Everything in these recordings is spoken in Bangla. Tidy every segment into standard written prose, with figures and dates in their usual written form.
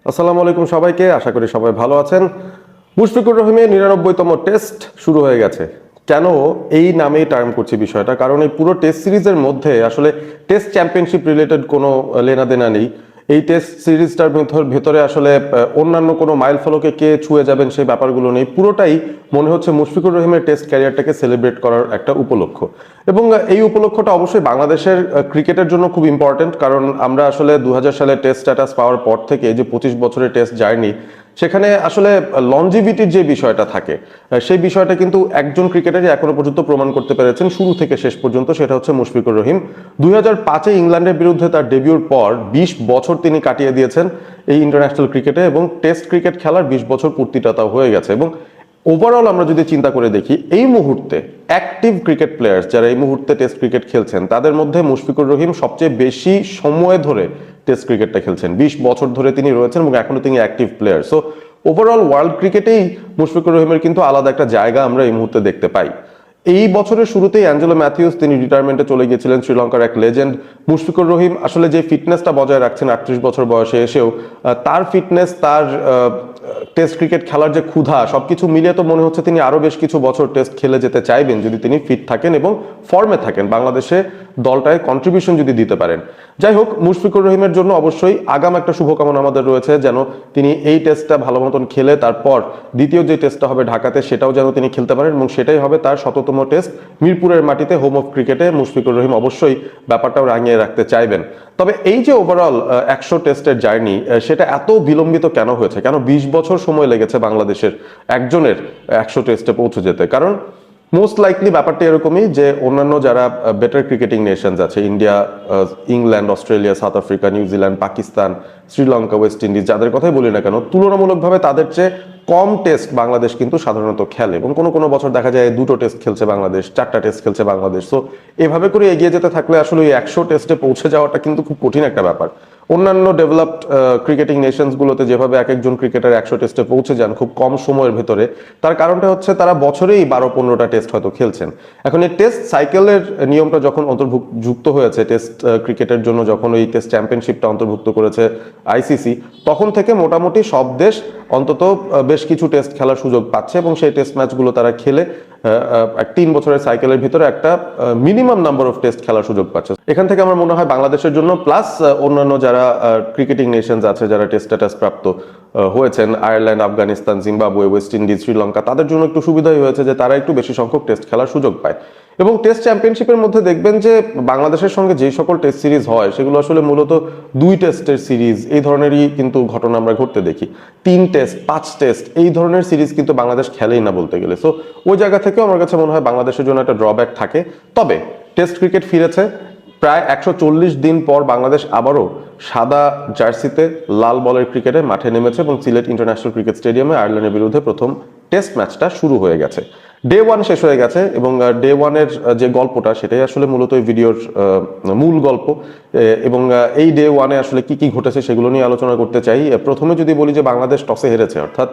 আসসালামু আলাইকুম সবাইকে, আশা করি সবাই ভালো আছেন। মুশফিকুর রহিমের 99তম টেস্ট শুরু হয়ে গেছে। কেন এই নামেই টার্ম করছি বিষয়টা, কারণ এই পুরো টেস্ট সিরিজের মধ্যে আসলে টেস্ট চ্যাম্পিয়নশিপ রিলেটেড কোনো লেনাদেনা নেই। এই টেস্ট সিরিজটার ভেতরে আসলে অন্যান্য কোনো মাইল ফলকে কে ছুঁয়ে যাবেন সেই ব্যাপারগুলো নেই। পুরোটাই মনে হচ্ছে মুশফিকুর রহিমের টেস্ট ক্যারিয়ারটাকে সেলিব্রেট করার একটা উপলক্ষ। এবং এই উপলক্ষটা অবশ্যই বাংলাদেশের ক্রিকেটের জন্য খুব ইম্পর্টেন্ট, কারণ আমরা আসলে 2000 সালে টেস্ট স্ট্যাটাস পাওয়ার পর থেকে যে 25 বছরের টেস্ট জার্নি, সেখানে আসলে লনজিভিটির যে বিষয়টা থাকে সেই বিষয়টা কিন্তু একজন ক্রিকেটারই এখনো পর্যন্ত প্রমাণ করতে পেরেছেন শুরু থেকে শেষ পর্যন্ত, সেটা হচ্ছে মুশফিকুর রহিম। 2005-এ ইংল্যান্ডের বিরুদ্ধে তার ডেবিউর পর 20 বছর তিনি কাটিয়ে দিয়েছেন এই ইন্টারন্যাশনাল ক্রিকেটে, এবং টেস্ট ক্রিকেট খেলার 20 বছর পূর্তিটা তাও হয়ে গেছে। এবং ওভারঅল আমরা যদি চিন্তা করে দেখি, এই মুহূর্তে অ্যাক্টিভ ক্রিকেট প্লেয়ার্স যারা এই মুহূর্তে টেস্ট ক্রিকেট খেলছেন তাদের মধ্যে মুশফিকুর রহিম সবচেয়ে বেশি সময় ধরে টেস্ট ক্রিকেটটা খেলছেন। 20 বছর ধরে তিনি রয়েছেন এবং এখনো তিনি active player. So overall world ক্রিকেটেই মুশফিকুর রহিমের কিন্তু আলাদা একটা জায়গা আমরা এই মুহূর্তে দেখতে পাই। এই বছরের শুরুতেই অ্যাঞ্জেলো ম্যাথিউস তিনি রিটায়ারমেন্টে চলে গিয়েছিলেন, শ্রীলঙ্কার এক লেজেন্ড। মুশফিকুর রহিম আসলে যে ফিটনেসটা বজায় রাখছেন 38 বছর বয়সে এসেও, তার ফিটনেস, তার টেস্ট ক্রিকেট খেলার যে ক্ষুধা, সবকিছু মিলিয়ে তো মনে হচ্ছে তিনি আরো বেশ কিছু বছর টেস্ট খেলে যেতে চাইবেন যদি তিনি ফিট থাকেন এবং ফর্মে থাকেন, বাংলাদেশে দলটায় কন্ট্রিবিউশন যদি দিতে পারেন। যাই হোক, মুশফিকুর রহিমের জন্য অবশ্যই আগাম একটা শুভকামনা আমাদের রয়েছে, যেন তিনি এই টেস্টটা ভালো মতন খেলে তারপর দ্বিতীয় যে টেস্টটা হবে ঢাকাতে সেটাও যেন তিনি খেলতে পারেন, এবং সেটাই হবে তার 100তম টেস্ট মিরপুরের মাটিতে, হোম অফ ক্রিকেটে। মুশফিকুর রহিম অবশ্যই ব্যাপারটাও রাঙিয়ে রাখতে চাইবেন। তবে এই যে ওভারঅল 100 টেস্টের জার্নি, সেটা এত বিলম্বিত কেন হয়েছে, কেন 20 বছর সময় লেগেছে বাংলাদেশের একজনের 100 টেস্টে পৌঁছে যেতে? কারণ মোস্ট লাইকলি ব্যাপারটা এরকমই যে অন্যান্য যারা বেটার ক্রিকেটিং নেশনস আছে, India, England, Australia, south Africa, New Zealand, Pakistan, Sri Lanka, West Indies, যাদের কথাই বলি না কেন, তুলনামূলকভাবে তাদের চেয়ে কম টেস্ট বাংলাদেশ কিন্তু সাধারণত খেলে, এবং কোনো কোনো বছর দেখা যায় 2টো টেস্ট খেলছে বাংলাদেশ, 4টা টেস্ট খেলছে বাংলাদেশ। সো এভাবে করে এগিয়ে যেতে থাকলে আসলে ওই 100 টেস্টে পৌঁছে যাওয়াটা কিন্তু খুব কঠিন একটা ব্যাপার। অন্যান্য ডেভেলপড ক্রিকেটিং নেশনস গুলোতে যেভাবে এক একজন ক্রিকেটার 100 টেস্টে পৌঁছে যান খুব কম সময়ের ভেতরে, তার কারণটা হচ্ছে তারা বছরেই 12-15টা টেস্ট হয়তো খেলছেন। এখন এই টেস্ট সাইকেলের নিয়মটা যখন যুক্ত হয়েছে টেস্ট ক্রিকেটের জন্য, যখন এই টেস্ট চ্যাম্পিয়নশিপটা অন্তর্ভুক্ত করেছে আইসিসি, তখন থেকে মোটামুটি সব দেশ অন্তত বেশ কিছু টেস্ট খেলার সুযোগ পাচ্ছে, এবং সেই টেস্ট ম্যাচগুলো তারা খেলে 3 বছরের সাইকেলের ভিতরে একটা মিনিমাম নাম্বার অফ টেস্ট খেলার সুযোগ পাচ্ছে। এখান থেকে আমার মনে হয় বাংলাদেশের জন্য, প্লাস অন্যান্য যারা ক্রিকেটিং নেশনস আছে যারা টেস্ট স্ট্যাটাস প্রাপ্ত হয়েছেন, Ireland, Afghanistan, Zimbabwe, West Indies, Sri Lanka, তাদের জন্য একটু সুবিধাই হয়েছে যে তারা একটু বেশি সংখ্যক টেস্ট খেলার সুযোগ পায়। এবং টেস্ট চ্যাম্পিয়নশিপের মধ্যে দেখবেন যে বাংলাদেশের সঙ্গে যে সকল টেস্ট সিরিজ হয় সেগুলো আসলে মূলত 2 টেস্টের সিরিজ, এই ধরনেরই কিন্তু ঘটনা আমরা ঘটতে দেখি। 3 টেস্ট, 5 টেস্ট, এই ধরনের সিরিজ কিন্তু বাংলাদেশ খেলেই না বলতে গেলে। সো ওই জায়গা থেকে আমার কাছে মনে হয় বাংলাদেশের জন্য একটা ড্রব্যাক থাকে। তবে টেস্ট ক্রিকেট ফিরেছে প্রায় 140 দিন পর, বাংলাদেশ আবারও সাদা জার্সিতে লাল বলের ক্রিকেটে মাঠে নেমেছে, এবং সিলেট ইন্টারন্যাশনাল ক্রিকেট স্টেডিয়ামে আয়ারল্যান্ডের বিরুদ্ধে প্রথম টেস্ট ম্যাচটা শুরু হয়ে গেছে। ডে 1 শেষ হয়ে গেছে, এবং ডে 1-এর যে গল্পটা সেটাই আসলে মূলত এই ভিডিওর মূল গল্প। এবং এই ডে 1-এ আসলে কি কি ঘটেছে সেগুলো নিয়ে আলোচনা করতে চাই। প্রথমে যদি বলি যে বাংলাদেশ টসে হেরেছে, অর্থাৎ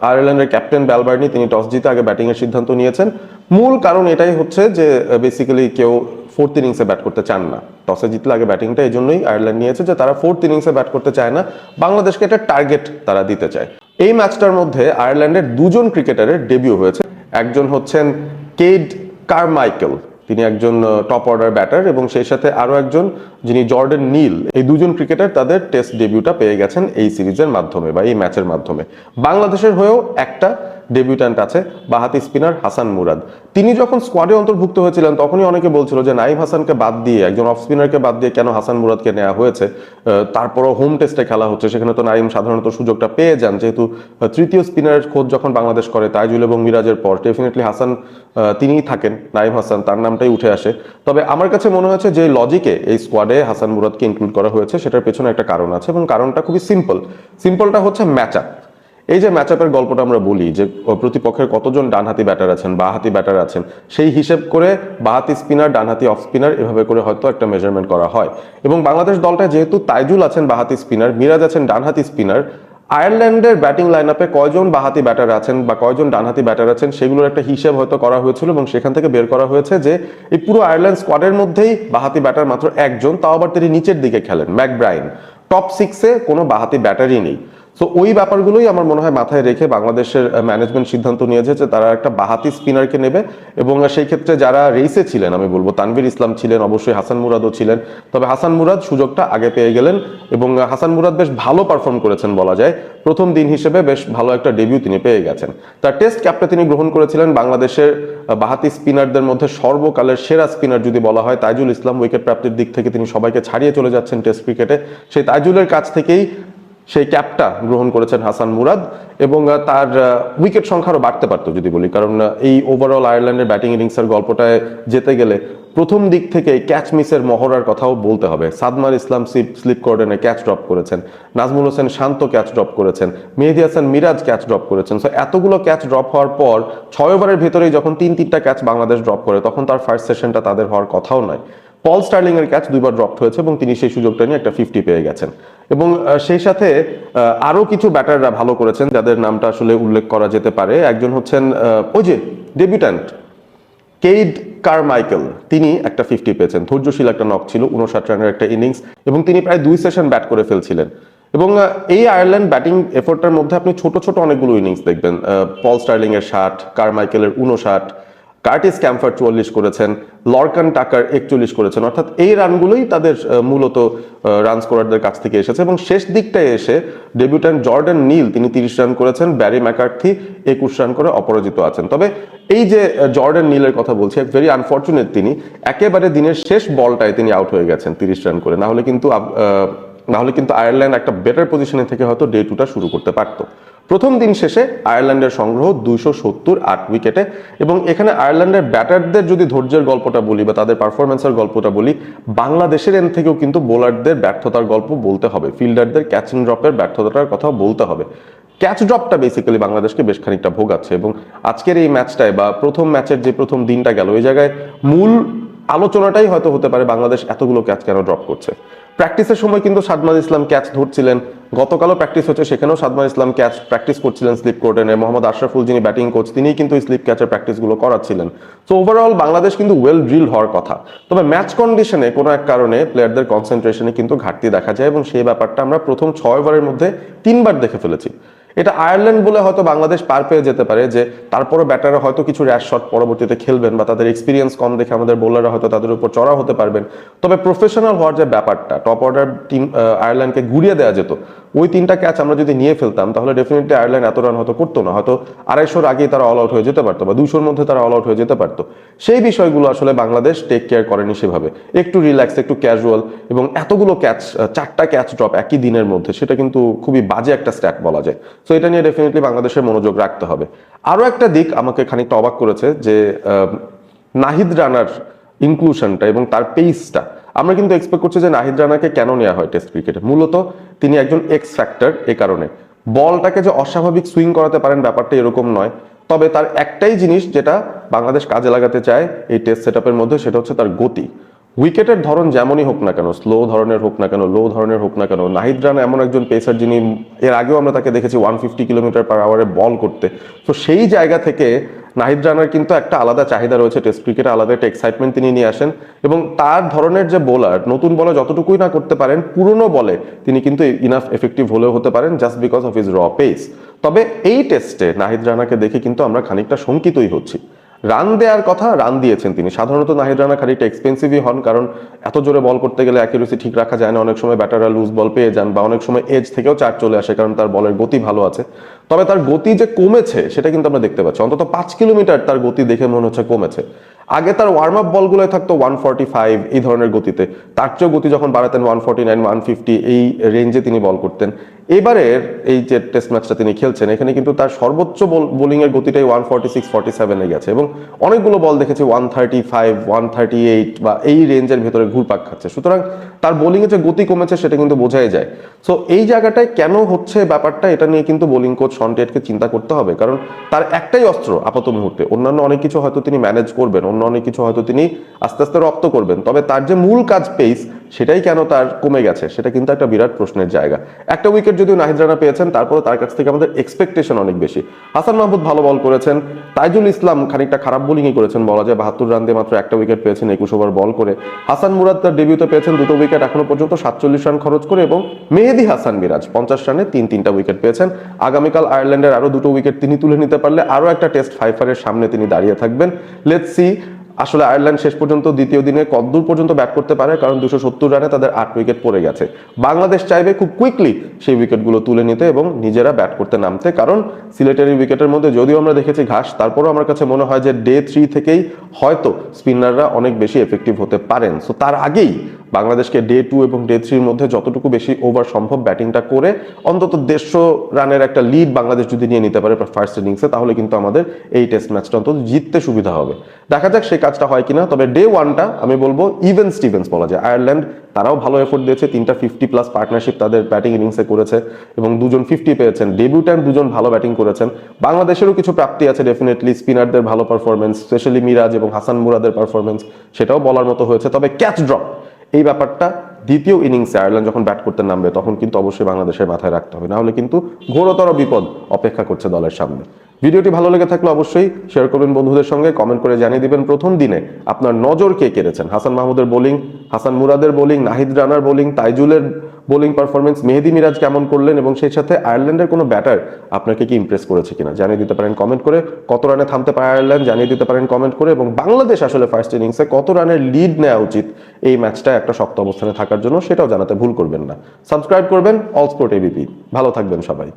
আয়ারল্যান্ডের ক্যাপ্টেন ব্যালবার্নি তিনি টস জিতে আগে ব্যাটিংয়ের সিদ্ধান্ত নিয়েছেন। মূল কারণ এটাই হচ্ছে যে বেসিক্যালি কেউ 4th ইনিংসে ব্যাট করতে চান না। টসে জিতলে আগে ব্যাটিংটা, এই জন্যই আয়ারল্যান্ড নিয়েছে যে তারা 4th ইনিংসে ব্যাট করতে চায় না, বাংলাদেশকে একটা টার্গেট তারা দিতে চায়। এই ম্যাচটার মধ্যে আয়ারল্যান্ডের 2 জন ক্রিকেটারের ডেবিউ হয়েছে। একজন হচ্ছেন কেড কারমাইকেল, তিনি একজন টপ অর্ডার ব্যাটার, এবং সেই সাথে আরো একজন যিনি জর্ডেন নীল। এই 2 জন ক্রিকেটার তাদের টেস্ট ডেবিউটা পেয়ে গেছেন এই সিরিজের মাধ্যমে বা এই ম্যাচের মাধ্যমে। বাংলাদেশের হয়েও একটা ডেবিউট্যান্ট আছে, বাঁহাতি স্পিনার হাসান মুরাদ। তিনি যখন স্কোয়াডে অন্তর্ভুক্ত হয়েছিলেন তখনই অনেকে বলছিল যে নাইম হাসানকে বাদ দিয়ে, একজন অফ স্পিনারকে বাদ দিয়ে কেন হাসান মুরাদকে নেওয়া হয়েছে। তারপরও হোম টেস্টে খেলা হচ্ছে, সেখানে তো নাইম সাধারণত সুযোগটা পেয়ে যান, যেহেতু তৃতীয় স্পিনারের খোঁজ যখন বাংলাদেশ করে তাইজুল এবং মিরাজের পর, ডেফিনেটলি হাসান তিনিই থাকেন, নাইম হাসান তার নামটাই উঠে আসে। তবে আমার কাছে মনে হয়েছে যে লজিকে এই স্কোয়াডে হাসান মুরাদকে ইনক্লুড করা হয়েছে সেটার পেছনে একটা কারণ আছে, এবং কারণটা খুবই সিম্পলটা হচ্ছে ম্যাচ আপ। এই যে ম্যাচ আপের গল্পটা আমরা বলি যে প্রতিপক্ষের কতজন ডানহাতি ব্যাটার আছেন, বাঁহাতি ব্যাটার আছেন, সেই হিসেব করে বাঁহাতি স্পিনার, ডানহাতি অফ স্পিনার, এভাবে করে হয়তো একটা মেজারমেন্ট করা হয়। এবং বাংলাদেশ দলটায় যেহেতু তাইজুল আছেন বাঁহাতি স্পিনার, মিরাজ আছেন ডানহাতি স্পিনার, আয়ারল্যান্ডের ব্যাটিং লাইন আপে কয়জন বাঁহাতি ব্যাটার আছেন বা কয়জন ডানহাতি ব্যাটার আছেন সেগুলোর একটা হিসেব হয়তো করা হয়েছিল, এবং সেখান থেকে বের করা হয়েছে যে এই পুরো আয়ারল্যান্ড স্কোয়াডের মধ্যেই বাঁহাতি ব্যাটার মাত্র একজন, তাও আবার তিনি নিচের দিকে খেলেন, ম্যাকব্রাইন। টপ 6-এ কোনো বাঁহাতি ব্যাটারি নেই। সো ওই ব্যাপারগুলোই আমার মনে হয় মাথায় রেখে বাংলাদেশের ম্যানেজমেন্ট সিদ্ধান্ত নিয়েছে যে তারা একটা বাঁহাতি স্পিনারকে নেবে, এবং সেই ক্ষেত্রে যারা রেসে ছিলেন আমি বলবো তানভীর ইসলাম ছিলেন, অবশ্যই হাসান মুরাদও ছিলেন। তবে হাসান মুরাদ সুযোগটা আগে পেয়ে গেলেন, এবং হাসান মুরাদ বেশ ভালো পারফর্ম করেছেন বলা যায়। প্রথম দিন হিসেবে বেশ ভালো একটা ডেবিউ তিনি পেয়ে গেছেন। তার টেস্ট ক্যাপটা তিনি গ্রহণ করেছিলেন। বাংলাদেশের বাঁহাতি স্পিনারদের মধ্যে সর্বকালের সেরা স্পিনার যদি বলা হয় তাইজুল ইসলাম, উইকেট প্রাপ্তির দিক থেকে তিনি সবাইকে ছাড়িয়ে চলে যাচ্ছেন টেস্ট ক্রিকেটে। সেই তাইজুলের কাছ থেকেই সেই ক্যাপটা গ্রহণ করেছেন হাসান মুরাদ, এবং তার উইকেট সংখ্যা আরো বাড়তে পারতো যদি বলি, কারণ এই ওভারঅল আয়ারল্যান্ডের ব্যাটিং ইনিংসের গল্পটায় যেতে গেলে প্রথম দিক থেকে ক্যাচ মিসের মহড়ার কথাও বলতে হবে। সাদমান ইসলাম স্লিপ কর্ডেনে ক্যাচ ড্রপ করেছেন, নাজমুল হোসেন শান্ত ক্যাচ ড্রপ করেছেন, মেহেদী হাসান মিরাজ ক্যাচ ড্রপ করেছেন। সো এতগুলো ক্যাচ ড্রপ হওয়ার পর 6 ওভারের ভেতরেই যখন 3-3টা ক্যাচ বাংলাদেশ ড্রপ করে, তখন তার ফার্স্ট সেশনটা তাদের হওয়ার কথাও নয়। পল স্টার্লিং এর ক্যাচ 2বার ড্রপ হয়েছে এবং তিনি সেই সুযোগটা নিয়ে একটা 50 পেয়ে গেছেন। এবং সেই সাথে আরো কিছু ব্যাটাররা ভালো করেছেন যাদের নামটা আসলে উল্লেখ করা যেতে পারে। একজন হচ্ছেন ওই যে ডেবিউট্যান্ট কেইড কারমাইকেল, তিনি একটা 50 পেয়েছেন। ধৈর্যশীল একটা নক ছিল, 59 রানের একটা ইনিংস, এবং তিনি প্রায় 2 সেশন ব্যাট করে ফেলছিলেন। এবং এই আয়ারল্যান্ড ব্যাটিং এফোর্টটার মধ্যে আপনি ছোট ছোট অনেকগুলো ইনিংস দেখবেন। পল স্টার্লিং এর 60, কারমাইকেলের 59, কার্টিস ক্যাম্পার 44 করেছেন, লরকান টাকার 41 করেছেন। অর্থাৎ এই রানগুলোই তাদের মূলত রান স্কোরারদের কাছ থেকে এসেছে। এবং শেষ দিকটায় এসে ডেবিউট্যান্ট জর্ডান নীল তিনি 30 রান করেছেন, ব্যারি ম্যাকার্থি 21 রান করে অপরাজিত আছেন। তবে এই যে জর্ডান নীলের কথা বলছি, ভেরি আনফর্চুনেট, তিনি একেবারে দিনের শেষ বলটায় তিনি আউট হয়ে গেছেন 30 রান করে। না হলে কিন্তু আয়ারল্যান্ড একটা বেটার পজিশনে থেকে হয়তো ডে 2টা শুরু করতে পারতো। প্রথম দিন শেষে আয়ারল্যান্ডের সংগ্রহ 278 উইকেটে। এবং এখানে আয়ারল্যান্ডের ব্যাটারদের যদি ধৈর্যের গল্পটা বলি বা তাদের পারফরমেন্সের গল্পটা বলি, বাংলাদেশের এন্ড থেকেও কিন্তু বোলারদের ব্যর্থতার গল্প বলতে হবে, ফিল্ডারদের ক্যাচিং ড্রপের ব্যর্থতার কথা বলতে হবে। ক্যাচ ড্রপটা বেসিক্যালি বাংলাদেশকে বেশ খানিকটা ভোগাচ্ছে। এবং আজকের এই ম্যাচটায় বা প্রথম ম্যাচের যে প্রথম দিনটা গেল, ওই জায়গায় মূল আলোচনাটাই হয়তো হতে পারে বাংলাদেশ এতগুলো ক্যাচ কেন ড্রপ করছে। প্র্যাকটিসের সময় কিন্তু সাদমান ইসলাম ক্যাচ ধরছিলেন, গতকালও প্র্যাকটিস হচ্ছে, সেখানেও সাদমান ইসলাম ক্যাচ প্র্যাকটিস করছিলেন স্লিপ কোর্ডেনে। মোহাম্মদ আশরাফুল যিনি ব্যাটিং কোচ, তিনিই কিন্তু স্লিপ ক্যাচের প্র্যাকটিসগুলো করাচ্ছিলেন। সো ওভারঅল বাংলাদেশ কিন্তু ওয়েল ড্রিল হওয়ার কথা। তবে ম্যাচ কন্ডিশনে কোনো এক কারণে প্লেয়ারদের কনসেন্ট্রেশনে কিন্তু ঘাটতি দেখা যায়, এবং সেই ব্যাপারটা আমরা প্রথম 6 ওভারের মধ্যে 3বার দেখে ফেলেছি। এটা আয়ারল্যান্ড বলে হয়তো বাংলাদেশ পার পেয়ে যেতে পারে, যে তারপরে ব্যাটাররা হয়তো কিছু র্যাশ শট পরবর্তীতে খেলবেন বা তাদের এক্সপিরিয়েন্স কম দেখে আমাদের বোলাররা হয়তো তাদের উপর চড়া হতে পারবেন। তবে প্রফেশনাল হওয়ার যে ব্যাপারটা, টপ অর্ডার টিম আয়ারল্যান্ডকে ঘুরিয়ে দেওয়া যেত। ওই 3টা ক্যাচ আমরা যদি নিয়ে ফেলতাম তাহলে ডেফিনেটলি আয়ারল্যান্ড এত রান হয়তো করতো না, হয়তো 250-র আগেই তারা অল আউট হয়ে যেতে পারতো বা 200-র মধ্যে তারা অল আউট হয়ে যেতে পারতো। সেই বিষয়গুলো আসলে বাংলাদেশ টেক কেয়ার করেনি সেভাবে, একটু রিল্যাক্স, একটু ক্যাজুয়াল। এবং এতগুলো ক্যাচ, 4টা ক্যাচ ড্রপ একই দিনের মধ্যে, সেটা কিন্তু খুবই বাজে একটা স্ট্যাট বলা যায়। সো এটা নিয়ে ডেফিনেটলি বাংলাদেশের মনোযোগ রাখতে হবে। আরো একটা দিক আমাকে খানিকটা অবাক করেছে, যে নাহিদ রানার ইনক্লুশনটা এবং তার পেসটা। আমরা কিন্তু এক্সপেক্ট করছি যে নাহিদ রানাকে কেন নেওয়া হয় টেস্ট ক্রিকেটে, মূলত তিনি একজন এক্স ফ্যাক্টর। এ কারণে বলটাকে যে অস্বাভাবিক সুইং করাতে পারেন ব্যাপারটা এরকম নয়, তবে তার একটাই জিনিস যেটা বাংলাদেশ কাজে লাগাতে চায় এই টেস্ট সেটআপের মধ্যে, সেটা হচ্ছে তার গতি। উইকেটের ধরন যেমনই হোক না কেন, স্লো ধরনের হোক না কেন, লো ধরনের হোক না কেন, নাহিদ রানা এমন একজন পেসার যিনি এর আগেও আমরা তাকে দেখেছি 150 কিলোমিটার পার আওয়ারে বল করতে। তো সেই জায়গা থেকে নাহিদ রানার কিন্তু একটা আলাদা চাহিদা রয়েছে টেস্ট ক্রিকেটে, আলাদা একটা এক্সাইটমেন্ট তিনি নিয়ে আসেন। এবং তার ধরনের যে বোলার, নতুন বলে যতটুকুই না করতে পারেন, পুরনো বলে তিনি কিন্তু ইনাফ এফেক্টিভ হলেও হতে পারেন, জাস্ট বিকজ অফ হিজ র পেস। তবে এই টেস্টে নাহিদ রানাকে দেখে কিন্তু আমরা খানিকটা শঙ্কিতই হচ্ছি। রান দেওয়ার কথা, রান দিয়েছেন তিনি। সাধারণত নাহিদ রানা খানিকটা এক্সপেন্সিভই হন, কারণ এত জোরে বল করতে গেলে অ্যাকুরেসি ঠিক রাখা যায় না, অনেক সময় ব্যাটাররা লুজ বল পেয়ে যান, বা অনেক সময় এজ থেকেও চার চলে আসে, কারণ তার বলের গতি ভালো আছে। তবে তার গতি যে কমেছে সেটা কিন্তু আমরা দেখতে পাচ্ছি, অন্তত 5 কিলোমিটার তার গতি দেখে মনে হচ্ছে কমেছে। আগে তার ওয়ার্ম আপ বলগুলোয় থাকতো 145 এই ধরনের গতিতে, তার চেয়েও গতি যখন বাড়াতেন 149, 150 এই রেঞ্জে তিনি বল করতেন। এবারের এই যে টেস্ট ম্যাচটা তিনি খেলছেন, এখানে কিন্তু তার সর্বোচ্চ বোলিং এর গতিটাই 146, 47 এ গেছে, এবং অনেকগুলো বল দেখেছি 135, 138 বা এই রেঞ্জের ভেতরে ঘুরপাক খাচ্ছে। সুতরাং তার বোলিং এ যে গতি কমেছে সেটা কিন্তু বোঝাই যায়। সো এই জায়গাটায় কেন হচ্ছে ব্যাপারটা, এটা নিয়ে কিন্তু বোলিং কোচ শন টেটকে চিন্তা করতে হবে, কারণ তার একটাই অস্ত্র আপাত মুহূর্তে। অন্যান্য অনেক কিছু হয়তো তিনি ম্যানেজ করবেন, অনেক কিছু হয়তো তিনি আস্তে আস্তে রপ্ত করবেন, তবে তার যে মূল কাজ পেস, সেটাই কেন তার কমে গেছে সেটা কিন্তু একটা বিরাট প্রশ্নের জায়গা। একটা উইকেট যদিও নাহিদ রানা পেয়েছেন, তারপরে তার কাছ থেকে আমাদের এক্সপেকটেশন অনেক বেশি। হাসান মাহমুদ ভালো বল করেছেন, তাইজুল ইসলাম খানিকটা খারাপ বোলিংই করেছেন বলা যায়, 72 রান দিয়ে মাত্র একটা উইকেট পেয়েছেন 21 ওভার বল করে। হাসান মুরাদ তার ডেবিউতে পেয়েছেন 2টো উইকেট এখনো পর্যন্ত 47 রান খরচ করে, এবং মেহেদী হাসান মিরাজ 50 রানে 3টা উইকেট পেয়েছেন। আগামীকাল আয়ারল্যান্ডের আরো 2টো উইকেট তিনি তুলে নিতে পারলে আরো একটা টেস্ট ফাইফারের সামনে তিনি দাঁড়িয়ে থাকবেন। লেটস সি আসলে আয়ারল্যান্ড শেষ পর্যন্ত দ্বিতীয় দিনে কতদূর পর্যন্ত ব্যাট করতে পারে, কারণ 270 রানে তাদের 8 উইকেট পড়ে গেছে। বাংলাদেশ চাইবে খুব কুইকলি সেই উইকেটগুলো তুলে নিতে এবং নিজেরা ব্যাট করতে নামতে, কারণ সিলেটের এই উইকেটের মধ্যে যদিও আমরা দেখেছি ঘাস, তারপরও আমার কাছে মনে হয় যে ডে 3 থেকেই হয়তো স্পিনাররা অনেক বেশি এফেক্টিভ হতে পারেন। সো তার আগেই বাংলাদেশকে ডে 2 এবং ডে 3 মধ্যে যতটুকু বেশি ওভার সম্ভব ব্যাটিংটা করে অন্তত 150 রানের একটা লিড বাংলাদেশ যদি নিয়ে নিতে পারে ফার্স্ট ইনিংসে, তাহলে কিন্তু আমাদের এই টেস্ট ম্যাচটা অন্তত জিততে সুবিধা হবে। দেখা যাক সেই কাজটা হয় কিনা। তবে ডে 1টা আমি বলবো ইভেন স্টিভেন্স বলা যায়, আয়ারল্যান্ড তারাও ভালো এফোর্ট দিয়েছে, 3টা 50+ পার্টনারশিপ তাদের ব্যাটিং ইনিংসে করেছে এবং 2জন 50 পেয়েছেন। ডেবিউট্যান্ট 2জন ভালো ব্যাটিং করেছেন। বাংলাদেশেরও কিছু প্রাপ্তি আছে ডেফিনেটলি, স্পিনারদের ভালো পারফরমেন্স, স্পেশালি মিরাজ এবং হাসান মুরাদের পারফরমেন্স সেটাও বলার মতো হয়েছে। তবে ক্যাচ ড্রপ এই ব্যাপারটা দ্বিতীয় ইনিংসে আয়ারল্যান্ড যখন ব্যাট করতে নামবে তখন কিন্তু অবশ্যই বাংলাদেশের মাথায় রাখতে হবে, না হলে কিন্তু ঘোরতর বিপদ অপেক্ষা করছে দলের সামনে। ভিডিওটি ভালো লেগে থাকলে অবশ্যই শেয়ার করবেন বন্ধুদের সঙ্গে, কমেন্ট করে জানিয়ে দিবেন প্রথম দিনে আপনার নজর কে কেড়েছেন। হাসান মাহমুদের বোলিং, হাসান মুরাদের বোলিং, নাহিদ রানার বোলিং, তাইজুলের বোলিং পারফরমেন্স, মেহেদী মিরাজ কেমন করলেন, এবং সেই সাথে আয়ারল্যান্ডের কোনো ব্যাটার আপনাকে কি ইমপ্রেস করেছে কিনা জানিয়ে দিতে পারেন কমেন্ট করে। কত রানে থামতে পারে আয়ারল্যান্ড জানিয়ে দিতে পারেন কমেন্ট করে, এবং বাংলাদেশ আসলে ফার্স্ট ইনিংসে কত রানের লিড নেওয়া উচিত এই ম্যাচটা একটা শক্ত অবস্থানে থাকার জন্য সেটাও জানাতে ভুল করবেন না। সাবস্ক্রাইব করবেন অল স্পোর্ট এবিপি। ভালো থাকবেন সবাই।